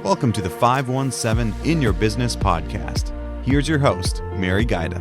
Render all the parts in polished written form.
Welcome to the 517 In Your Business podcast. Here's your host, Mary Gaida.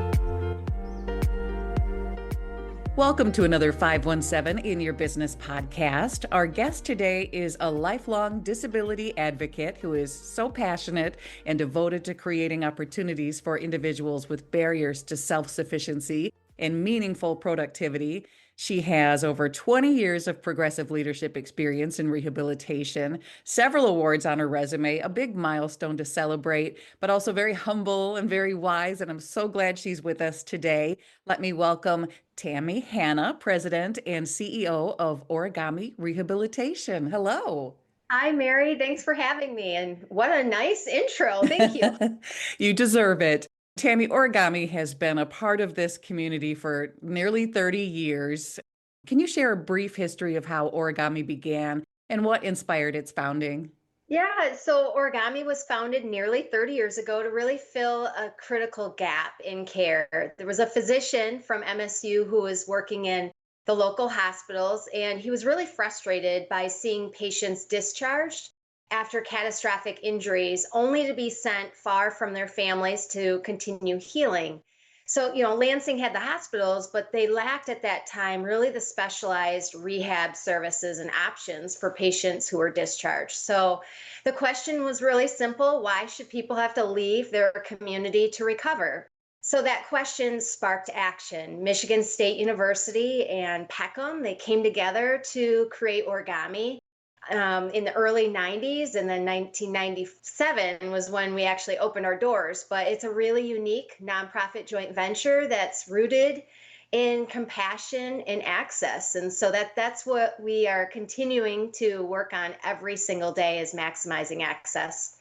Welcome to another 517 In Your Business podcast. Our guest today is a lifelong disability advocate who is so passionate and devoted to creating opportunities for individuals with barriers to self-sufficiency and meaningful productivity. She has over 20 years of progressive leadership experience in rehabilitation, several awards on her resume, a big milestone to celebrate, but also very humble and very wise. And I'm so glad she's with us today. Let me welcome Tammy Hanna, President and CEO of Origami Rehabilitation. Hello. Hi, Mary. Thanks for having me. And what a nice intro. Thank you. You deserve it. Tammy, Origami has been a part of this community for nearly 30 years. Can you share a brief history of how Origami began and what inspired its founding? Yeah, so Origami was founded nearly 30 years ago to really fill a critical gap in care. There was a physician from MSU who was working in the local hospitals, and he was really frustrated by seeing patients discharged after catastrophic injuries, only to be sent far from their families to continue healing. So, Lansing had the hospitals, but they lacked at that time really the specialized rehab services and options for patients who were discharged. So the question was really simple. Why should people have to leave their community to recover? So that question sparked action. Michigan State University and Peckham, they came together to create Origami in the early 90s, and then 1997 was when we actually opened our doors. But it's a really unique nonprofit joint venture that's rooted in compassion and access. And so that's what we are continuing to work on every single day, is maximizing access.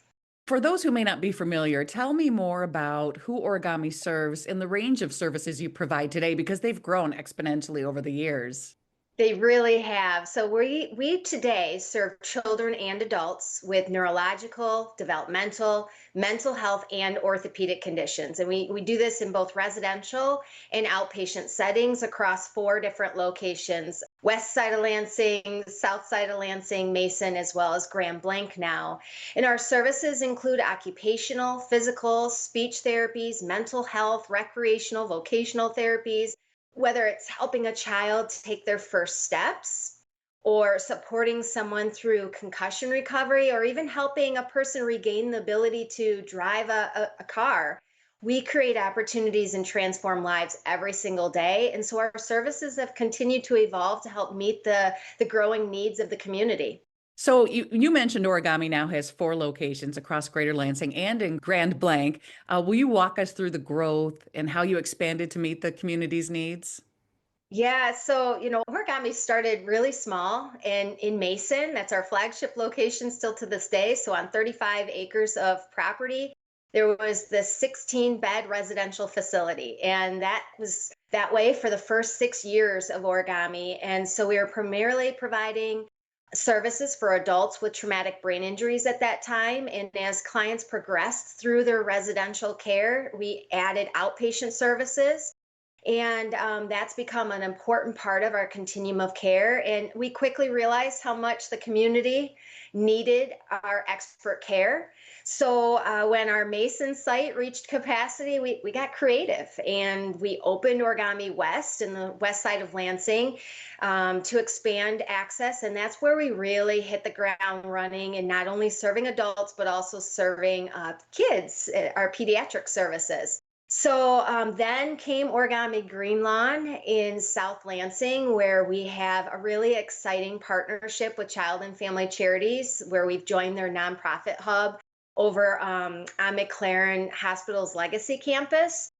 For those who may not be familiar, tell me more about who Origami serves and the range of services you provide today, because they've grown exponentially over the years. They really have. So we today serve children and adults with neurological, developmental, mental health, and orthopedic conditions. And we do this in both residential and outpatient settings across 4 different locations: west side of Lansing, south side of Lansing, Mason, as well as Grand Blanc now. And our services include occupational, physical, speech therapies, mental health, recreational, vocational therapies, whether it's helping a child to take their first steps, or supporting someone through concussion recovery, or even helping a person regain the ability to drive a car. We create opportunities and transform lives every single day. And so our services have continued to evolve to help meet the growing needs of the community. So you mentioned Origami now has 4 locations across Greater Lansing and in Grand Blanc. Will you walk us through the growth and how you expanded to meet the community's needs? Yeah, so Origami started really small in Mason. That's our flagship location still to this day. So on 35 acres of property, there was this 16-bed residential facility, and that was that way for the first 6 years of Origami. And so we were primarily providing services for adults with traumatic brain injuries at that time. And as clients progressed through their residential care, we added outpatient services. And that's become an important part of our continuum of care. And we quickly realized how much the community needed our expert care. So when our Mason site reached capacity, we got creative, and we opened Origami West in the west side of Lansing to expand access. And that's where we really hit the ground running, and not only serving adults, but also serving kids, our pediatric services. So then came Origami Green Lawn in South Lansing, where we have a really exciting partnership with Child and Family Charities, where we've joined their nonprofit hub over on McLaren Hospital's Legacy campus.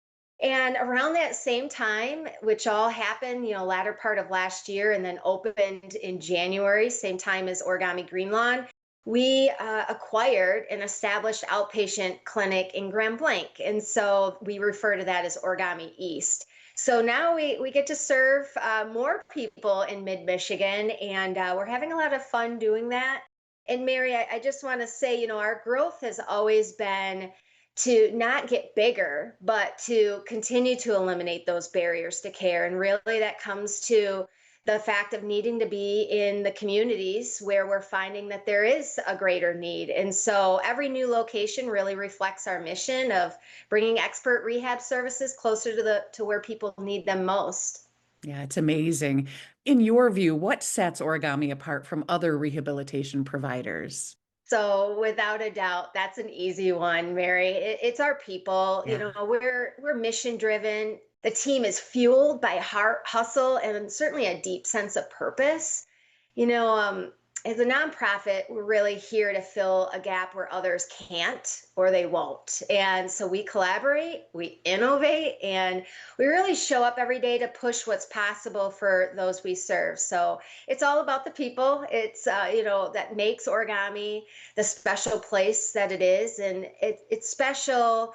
And around that same time, which all happened, latter part of last year, and then opened in January, same time as Origami Green Lawn, we acquired an established outpatient clinic in Grand Blanc. And so we refer to that as Origami East. So now we get to serve more people in mid-Michigan, and we're having a lot of fun doing that. And Mary, I just want to say, our growth has always been to not get bigger, but to continue to eliminate those barriers to care. And really that comes to the fact of needing to be in the communities where we're finding that there is a greater need. And so every new location really reflects our mission of bringing expert rehab services closer to where people need them most. Yeah, it's amazing. In your view, what sets Origami apart from other rehabilitation providers? So without a doubt, that's an easy one, Mary. It's our people. You Yeah. know, we're mission driven. The team is fueled by heart hustle and certainly a deep sense of purpose. You know, as a nonprofit, we're really here to fill a gap where others can't or they won't. And so we collaborate, we innovate, and we really show up every day to push what's possible for those we serve. So it's all about the people. It's, that makes Origami the special place that it is. And it's special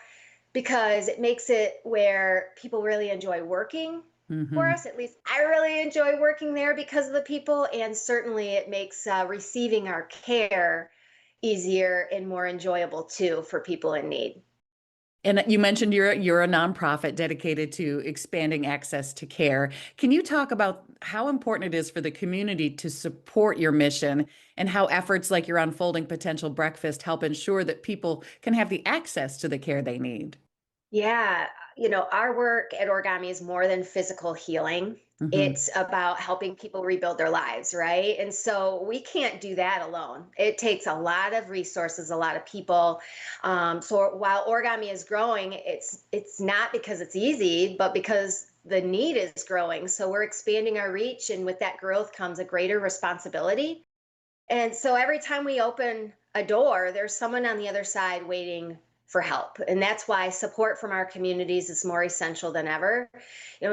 because it makes it where people really enjoy working for Hmm. us. At least I really enjoy working there because of the people. And certainly it makes receiving our care easier and more enjoyable too for people in need. And you mentioned you're a nonprofit dedicated to expanding access to care. Can you talk about how important it is for the community to support your mission and how efforts like your Unfolding Potential Breakfast help ensure that people can have the access to the care they need? Yeah, our work at Origami is more than physical healing. Hmm. It's about helping people rebuild their lives, right? And so we can't do that alone. It takes a lot of resources, a lot of people. So while Origami is growing, it's not because it's easy, but because the need is growing. So we're expanding our reach, and with that growth comes a greater responsibility. And so every time we open a door, there's someone on the other side waiting for help. And that's why support from our communities is more essential than ever.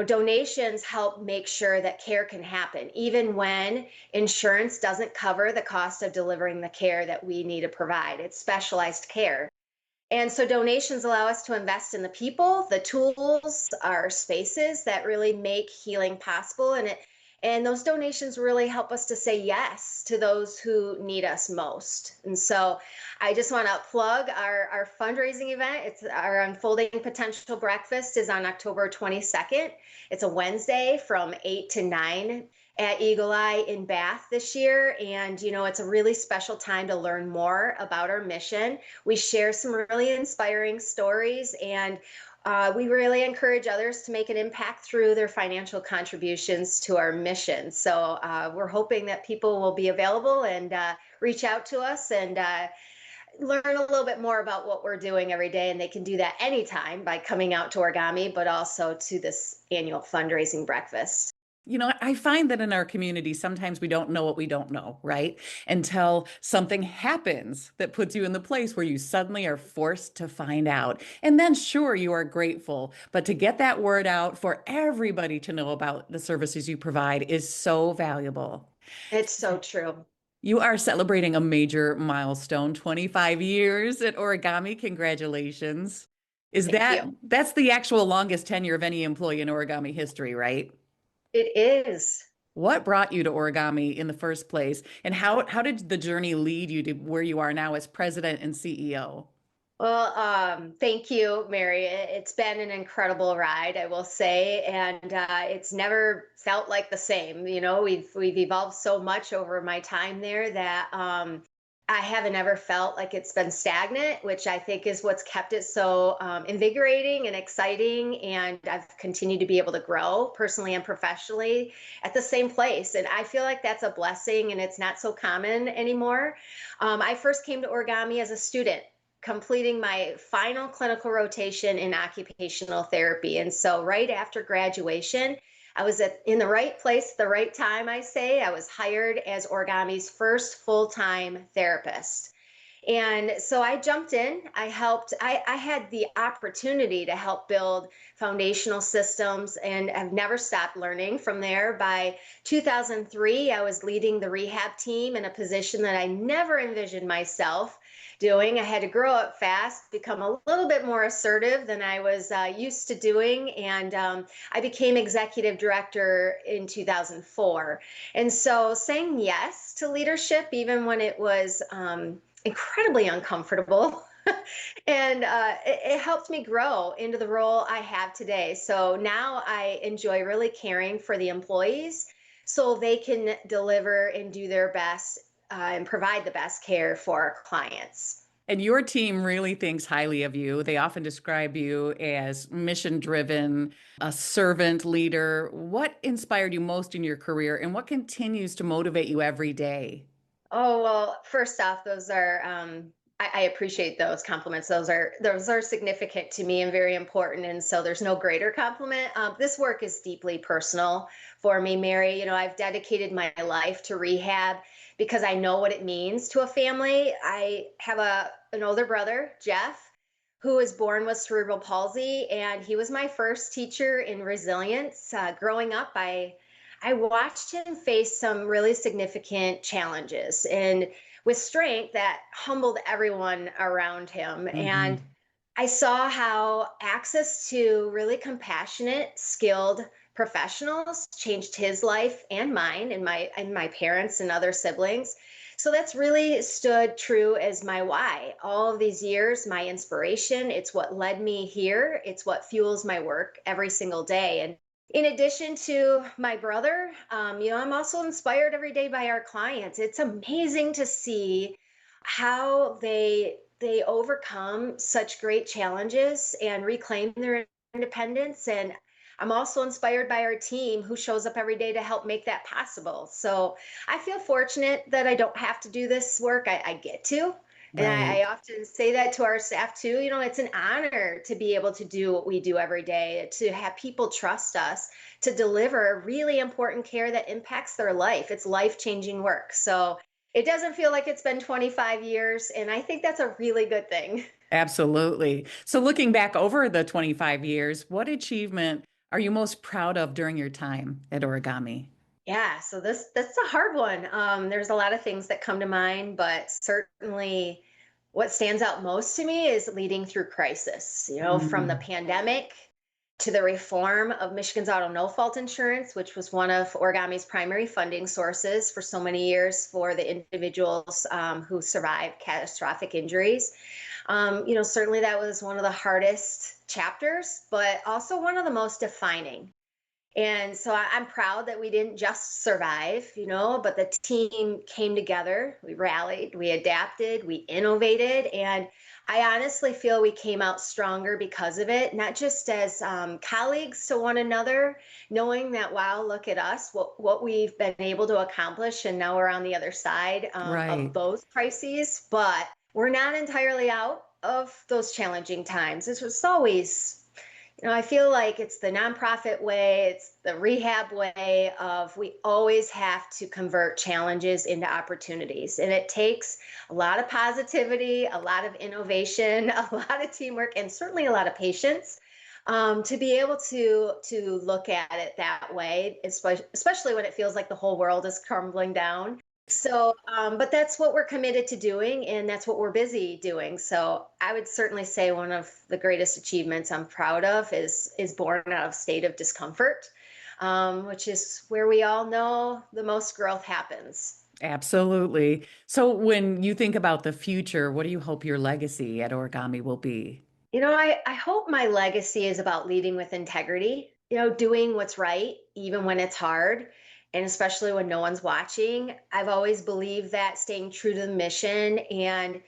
Donations help make sure that care can happen, even when insurance doesn't cover the cost of delivering the care that we need to provide. It's specialized care. And so donations allow us to invest in the people, the tools, our spaces that really make healing possible. And those donations really help us to say yes to those who need us most. And so I just want to plug our fundraising event. It's our Unfolding Potential Breakfast is on October 22nd. It's a Wednesday from 8 to 9 at Eagle Eye in Bath this year. And, it's a really special time to learn more about our mission. We share some really inspiring stories, and we really encourage others to make an impact through their financial contributions to our mission. So we're hoping that people will be available and reach out to us and learn a little bit more about what we're doing every day. And they can do that anytime by coming out to Origami, but also to this annual fundraising breakfast. I find that in our community, sometimes we don't know what we don't know, right? Until something happens that puts you in the place where you suddenly are forced to find out. And then, sure, you are grateful. But to get that word out for everybody to know about the services you provide is so valuable. It's so true. You are celebrating a major milestone, 25 years at Origami. Congratulations. Thank you. That's the actual longest tenure of any employee in Origami history, right? It is. What brought you to Origami in the first place? And how did the journey lead you to where you are now as president and CEO? Well, thank you, Mary. It's been an incredible ride, I will say, and it's never felt like the same. We've evolved so much over my time there that I haven't ever felt like it's been stagnant, which I think is what's kept it so invigorating and exciting. And I've continued to be able to grow personally and professionally at the same place, and I feel like that's a blessing, and it's not so common anymore. I first came to Origami as a student, completing my final clinical rotation in occupational therapy. And so right after graduation, I was in the right place at the right time, I say. I was hired as Origami's first full-time therapist. And so I jumped in. I had the opportunity to help build foundational systems, and I've never stopped learning from there. By 2003, I was leading the rehab team in a position that I never envisioned myself doing. I had to grow up fast, become a little bit more assertive than I was used to doing. And I became executive director in 2004. And so saying yes to leadership, even when it was incredibly uncomfortable. And it helped me grow into the role I have today. So now I enjoy really caring for the employees, so they can deliver and do their best and provide the best care for our clients. And your team really thinks highly of you. They often describe you as mission driven, a servant leader. What inspired you most in your career and what continues to motivate you every day? Oh, well, first off, those are I appreciate those compliments. Those are significant to me and very important. And so there's no greater compliment. This work is deeply personal for me, Mary. I've dedicated my life to rehab because I know what it means to a family. I have an older brother, Jeff, who was born with cerebral palsy, and he was my first teacher in resilience. Growing up, I watched him face some really significant challenges and with strength that humbled everyone around him. And Hmm. I saw how access to really compassionate, skilled professionals changed his life and mine and my parents and other siblings. So that's really stood true as my why. All of these years, my inspiration, it's what led me here. It's what fuels my work every single day. And in addition to my brother, I'm also inspired every day by our clients. It's amazing to see how they overcome such great challenges and reclaim their independence. And I'm also inspired by our team who shows up every day to help make that possible. So I feel fortunate that I don't have to do this work. I get to. And I Right. often say that to our staff too. It's an honor to be able to do what we do every day, to have people trust us to deliver really important care that impacts their life. It's life-changing work. So it doesn't feel like it's been 25 years, and I think that's a really good thing. Absolutely. So, looking back over the 25 years, what achievement are you most proud of during your time at Origami? Yeah, so that's a hard one. There's a lot of things that come to mind, but certainly what stands out most to me is leading through crisis. From the Mm. pandemic to the reform of Michigan's auto no fault insurance, which was one of Origami's primary funding sources for so many years for the individuals who survived catastrophic injuries. Certainly that was one of the hardest chapters, but also one of the most defining. And so I'm proud that we didn't just survive, but the team came together. We rallied, we adapted, we innovated. And I honestly feel we came out stronger because of it, not just as colleagues to one another, knowing that, wow, look at us, what we've been able to accomplish. And now we're on the other side of Right. those crises, but we're not entirely out of those challenging times. This was always I feel like it's the nonprofit way, it's the rehab way of we always have to convert challenges into opportunities. And it takes a lot of positivity, a lot of innovation, a lot of teamwork, and certainly a lot of patience to be able to look at it that way, especially when it feels like the whole world is crumbling down. So, but that's what we're committed to doing, and that's what we're busy doing. So, I would certainly say one of the greatest achievements I'm proud of is born out of state of discomfort, which is where we all know the most growth happens. Absolutely. So, when you think about the future, what do you hope your legacy at Origami will be? I hope my legacy is about leading with integrity, doing what's right, even when it's hard, and especially when no one's watching. I've always believed that staying true to the mission and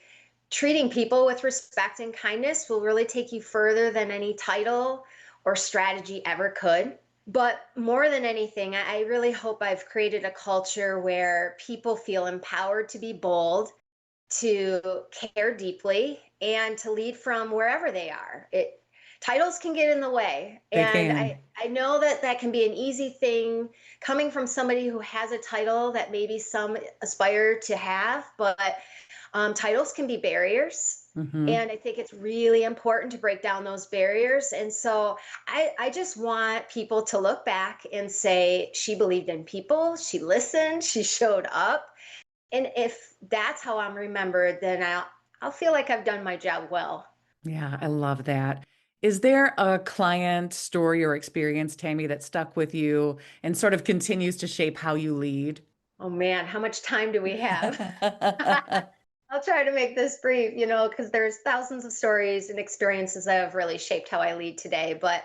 treating people with respect and kindness will really take you further than any title or strategy ever could. But more than anything, I really hope I've created a culture where people feel empowered to be bold, to care deeply, and to lead from wherever they are. Titles can get in the way, They and can. I know that that can be an easy thing coming from somebody who has a title that maybe some aspire to have, but titles can be barriers. Hmm. And I think it's really important to break down those barriers. And so I just want people to look back and say, she believed in people, she listened, she showed up. And if that's how I'm remembered, then I'll feel like I've done my job well. Yeah, I love that. Is there a client story or experience, Tammy, that stuck with you and sort of continues to shape how you lead? Oh man, how much time do we have? I'll try to make this brief, because there's thousands of stories and experiences that have really shaped how I lead today. But,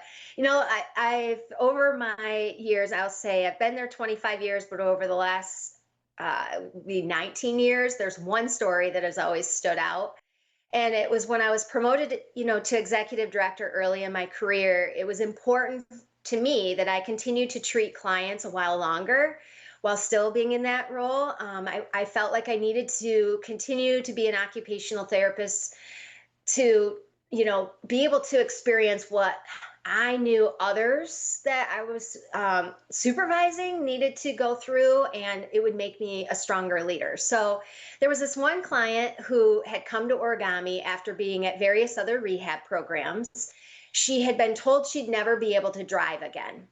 I've over my years, I'll say I've been there 25 years, but over the last 19 years, there's one story that has always stood out. And it was when I was promoted, to executive director early in my career. It was important to me that I continue to treat clients a while longer while still being in that role. I felt like I needed to continue to be an occupational therapist to, be able to experience what I knew others that I was supervising needed to go through, and it would make me a stronger leader. So there was this one client who had come to Origami after being at various other rehab programs. She had been told she'd never be able to drive again.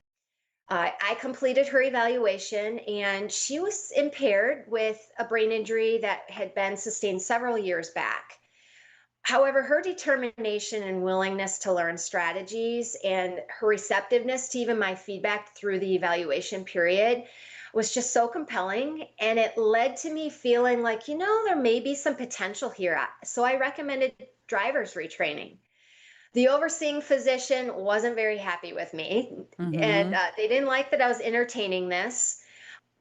I completed her evaluation, and she was impaired with a brain injury that had been sustained several years back. However, her determination and willingness to learn strategies and her receptiveness to even my feedback through the evaluation period was just so compelling. And it led to me feeling like, there may be some potential here. So I recommended driver's retraining. The overseeing physician wasn't very happy with me, and Hmm. they didn't like that I was entertaining this.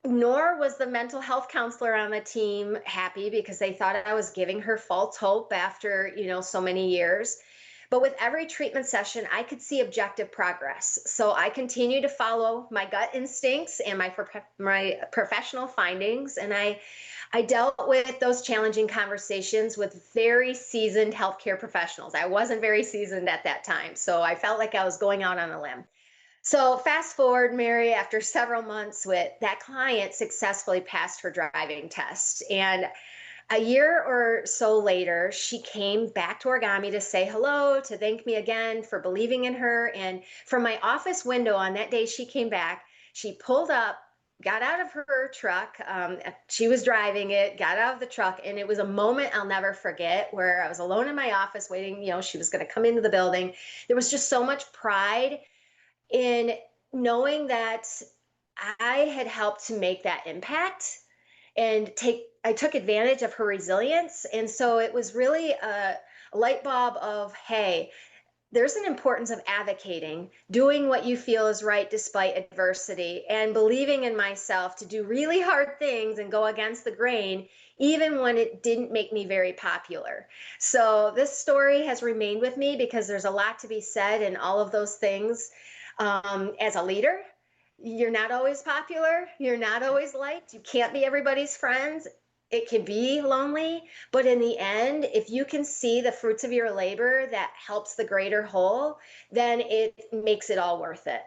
Nor was the mental health counselor on the team happy because they thought I was giving her false hope after, so many years. But with every treatment session, I could see objective progress. So I continue to follow my gut instincts and my professional findings. And I dealt with those challenging conversations with very seasoned healthcare professionals. I wasn't very seasoned at that time. So I felt like I was going out on a limb. So fast forward, Mary, after several months with that client successfully passed her driving test. And a year or so later, she came back to Origami to say hello, to thank me again for believing in her. And from my office window on that day she came back, she pulled up, got out of her truck. She was driving it, got out of the truck. And it was a moment I'll never forget where I was alone in my office waiting. She was going to come into the building. There was just so much pride in knowing that I had helped to make that impact and I took advantage of her resilience. And so it was really a light bulb of, hey, there's an importance of advocating, doing what you feel is right despite adversity, and believing in myself to do really hard things and go against the grain, even when it didn't make me very popular. So this story has remained with me because there's a lot to be said in all of those things. As a leader, you're not always popular, you're not always liked, you can't be everybody's friends. It can be lonely, but in the end, if you can see the fruits of your labor that helps the greater whole, then it makes it all worth it.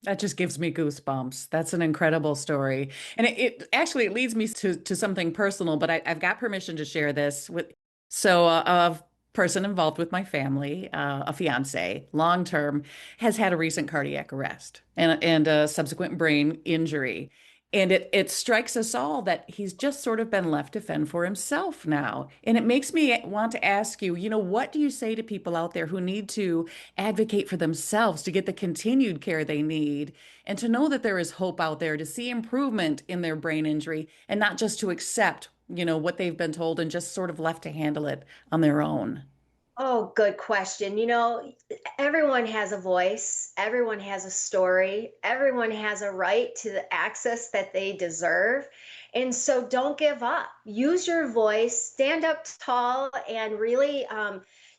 That just gives me goosebumps. That's an incredible story. And it actually it leads me to something personal, but I've got permission to share this with. So a person involved with my family, a fiance, long term, has had a recent cardiac arrest and a subsequent brain injury. And it strikes us all that he's just sort of been left to fend for himself now. And it makes me want to ask you, what do you say to people out there who need to advocate for themselves to get the continued care they need and to know that there is hope out there to see improvement in their brain injury and not just to accept, what they've been told and just sort of left to handle it on their own? Oh, good question. Everyone has a voice, everyone has a story, everyone has a right to the access that they deserve. And so don't give up. Use your voice, stand up tall, and really,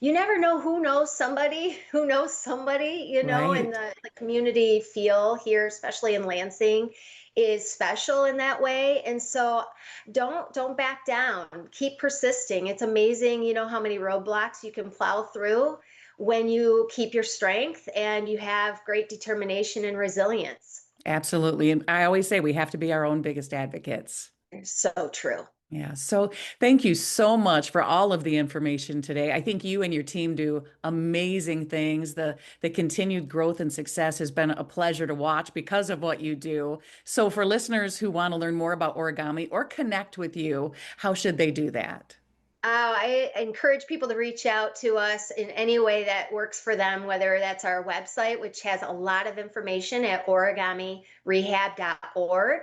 you never know who knows somebody who knows somebody, and Right. the community feel here, especially in Lansing, is special in that way. And so don't back down, keep persisting. It's amazing, how many roadblocks you can plow through when you keep your strength and you have great determination and resilience. Absolutely. And I always say we have to be our own biggest advocates. So true. Yeah. So thank you so much for all of the information today. I think you and your team do amazing things. The continued growth and success has been a pleasure to watch because of what you do. So for listeners who want to learn more about origami or connect with you, how should they do that? I encourage people to reach out to us in any way that works for them, whether that's our website, which has a lot of information at origamirehab.org.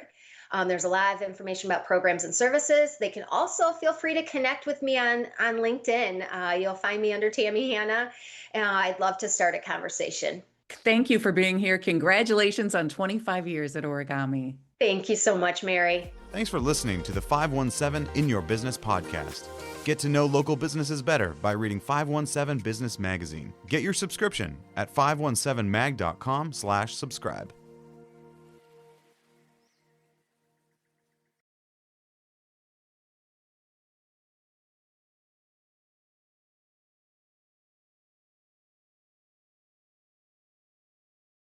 There's a lot of information about programs and services. They can also feel free to connect with me on LinkedIn. You'll find me under Tammy Hanna. I'd love to start a conversation. Thank you for being here. Congratulations on 25 years at Origami. Thank you so much, Mary. Thanks for listening to the 517 In Your Business podcast. Get to know local businesses better by reading 517 Business Magazine. Get your subscription at 517mag.com/subscribe.